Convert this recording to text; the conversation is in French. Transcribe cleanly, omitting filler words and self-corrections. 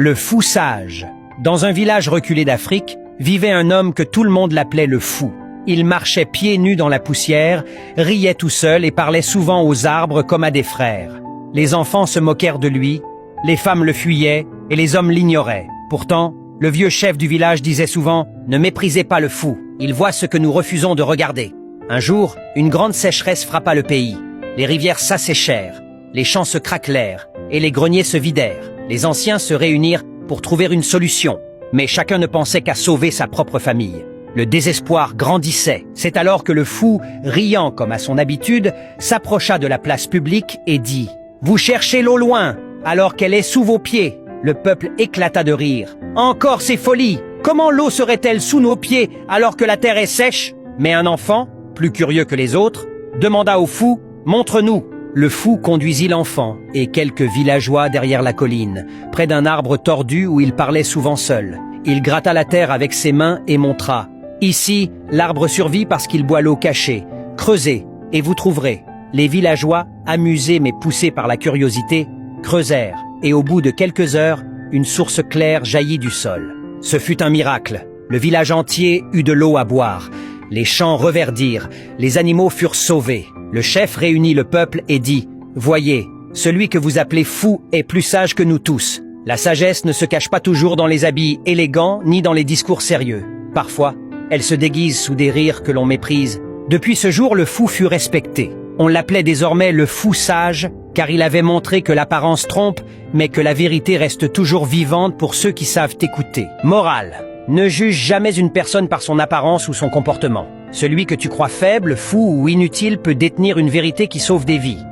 Le fou sage. Dans un village reculé d'Afrique, vivait un homme que tout le monde l'appelait le fou. Il marchait pieds nus dans la poussière, riait tout seul et parlait souvent aux arbres comme à des frères. Les enfants se moquèrent de lui, les femmes le fuyaient et les hommes l'ignoraient. Pourtant, le vieux chef du village disait souvent « Ne méprisez pas le fou, il voit ce que nous refusons de regarder ». Un jour, une grande sécheresse frappa le pays. Les rivières s'asséchèrent, les champs se craquelèrent et les greniers se vidèrent. Les anciens se réunirent pour trouver une solution, mais chacun ne pensait qu'à sauver sa propre famille. Le désespoir grandissait. C'est alors que le fou, riant comme à son habitude, s'approcha de la place publique et dit « Vous cherchez l'eau loin, alors qu'elle est sous vos pieds ». Le peuple éclata de rire. « Encore ces folies! Comment l'eau serait-elle sous nos pieds alors que la terre est sèche ?» Mais un enfant, plus curieux que les autres, demanda au fou « Montre-nous ». Le fou conduisit l'enfant et quelques villageois derrière la colline, près d'un arbre tordu où il parlait souvent seul. Il gratta la terre avec ses mains et montra « Ici, l'arbre survit parce qu'il boit l'eau cachée. Creusez, et vous trouverez. » Les villageois, amusés mais poussés par la curiosité, creusèrent, et au bout de quelques heures, une source claire jaillit du sol. Ce fut un miracle. Le village entier eut de l'eau à boire. Les champs reverdirent, les animaux furent sauvés. Le chef réunit le peuple et dit « Voyez, celui que vous appelez fou est plus sage que nous tous. La sagesse ne se cache pas toujours dans les habits élégants ni dans les discours sérieux. Parfois, elle se déguise sous des rires que l'on méprise. » Depuis ce jour, le fou fut respecté. On l'appelait désormais le fou sage, car il avait montré que l'apparence trompe, mais que la vérité reste toujours vivante pour ceux qui savent écouter. Morale. Ne juge jamais une personne par son apparence ou son comportement. Celui que tu crois faible, fou ou inutile peut détenir une vérité qui sauve des vies.